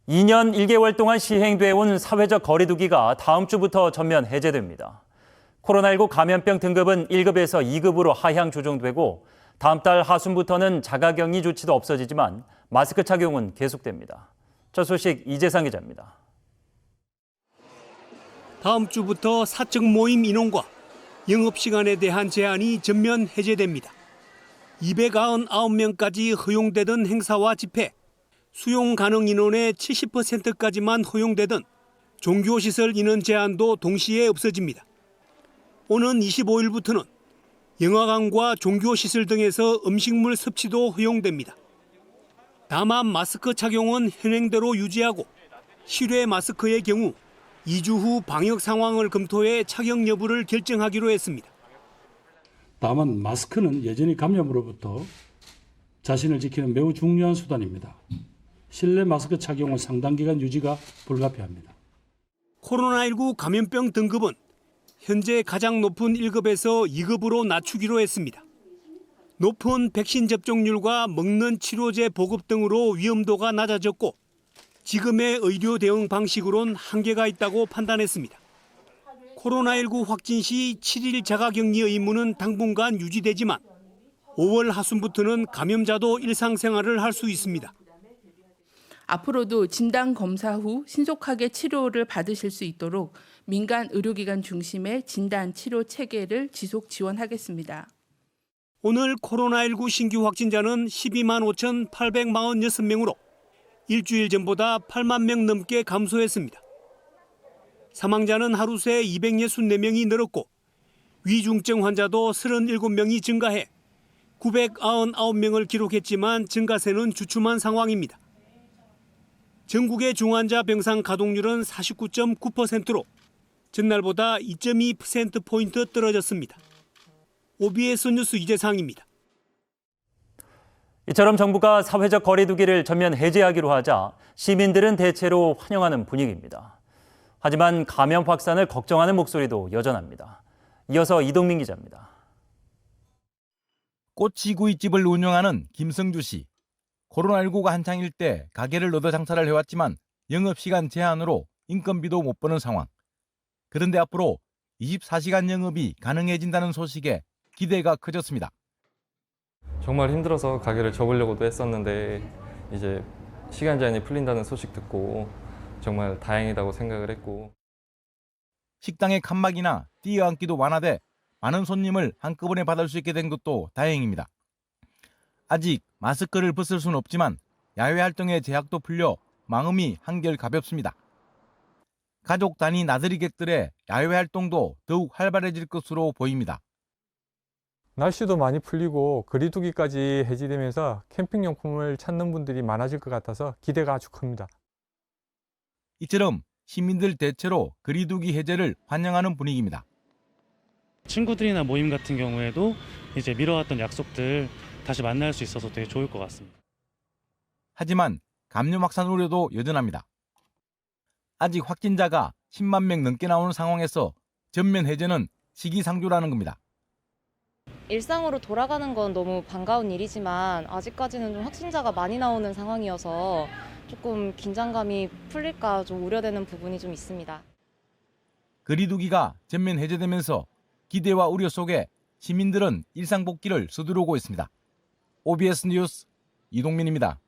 2년 1개월 동안 시행돼 온 사회적 거리 두기가 다음 주부터 전면 해제됩니다. 코로나19 감염병 등급은 1급에서 2급으로 하향 조정되고 다음 달 하순부터는 자가격리 조치도 없어지지만 마스크 착용은 계속됩니다. 저 소식 이재상 기자입니다. 다음 주부터 사적 모임 인원과 영업시간에 대한 제한이 전면 해제됩니다. 299명까지 허용되던 행사와 집회, 수용 가능 인원의 70%까지만 허용되던 종교시설 인원 제한도 동시에 없어집니다. 오는 25일부터는 영화관과 종교시설 등에서 음식물 섭취도 허용됩니다. 다만 마스크 착용은 현행대로 유지하고 실외 마스크의 경우 2주 후 방역 상황을 검토해 착용 여부를 결정하기로 했습니다. 다만 마스크는 여전히 감염으로부터 자신을 지키는 매우 중요한 수단입니다. 실내 마스크 착용은 상당 기간 유지가 불가피합니다. 코로나19 감염병 등급은 현재 가장 높은 1급에서 2급으로 낮추기로 했습니다. 높은 백신 접종률과 먹는 치료제 보급 등으로 위험도가 낮아졌고 지금의 의료 대응 방식으론 한계가 있다고 판단했습니다. 코로나19 확진 시 7일 자가격리 의무는 당분간 유지되지만 5월 하순부터는 감염자도 일상생활을 할 수 있습니다. 앞으로도 진단 검사 후 신속하게 치료를 받으실 수 있도록 민간 의료기관 중심의 진단 치료 체계를 지속 지원하겠습니다. 오늘 코로나19 신규 확진자는 12만 5,846명으로 일주일 전보다 8만 명 넘게 감소했습니다. 사망자는 하루 새 264명이 늘었고 위중증 환자도 37명이 증가해 999명을 기록했지만 증가세는 주춤한 상황입니다. 전국의 중환자 병상 가동률은 49.9%로 전날보다 2.2%포인트 떨어졌습니다. OBS 뉴스 이재상입니다. 이처럼 정부가 사회적 거리 두기를 전면 해제하기로 하자 시민들은 대체로 환영하는 분위기입니다. 하지만 감염 확산을 걱정하는 목소리도 여전합니다. 이어서 이동민 기자입니다. 꼬치구이집을 운영하는 김성주 씨. 코로나19가 한창일 때 가게를 얻어 장사를 해왔지만 영업시간 제한으로 인건비도 못 버는 상황. 그런데 앞으로 24시간 영업이 가능해진다는 소식에 기대가 커졌습니다. 정말 힘들어서 가게를 접으려고도 했었는데 이제 시간 제한이 풀린다는 소식 듣고 정말 다행이라고 생각을 했고. 식당의 칸막이나 뛰어앉기도 완화돼 많은 손님을 한꺼번에 받을 수 있게 된 것도 다행입니다. 아직 마스크를 벗을 수는 없지만 야외 활동의 제약도 풀려 마음이 한결 가볍습니다. 가족 단위 나들이객들의 야외 활동도 더욱 활발해질 것으로 보입니다. 날씨도 많이 풀리고 거리두기까지 해제되면서 캠핑용품을 찾는 분들이 많아질 것 같아서 기대가 아주 큽니다. 이처럼 시민들 대체로 거리두기 해제를 환영하는 분위기입니다. 친구들이나 모임 같은 경우에도 이제 미뤄왔던 약속들 다시 만날 수 있어서 되게 좋을 것 같습니다. 하지만 감염 확산 우려도 여전합니다. 아직 확진자가 10만 명 넘게 나오는 상황에서 전면 해제는 시기상조라는 겁니다. 일상으로 돌아가는 건 너무 반가운 일이지만 아직까지는 좀 확진자가 많이 나오는 상황이어서 조금 긴장감이 풀릴까 좀 우려되는 부분이 좀 있습니다. 거리두기가 전면 해제되면서 기대와 우려 속에 시민들은 일상 복귀를 서두르고 있습니다. OBS 뉴스 이동민입니다.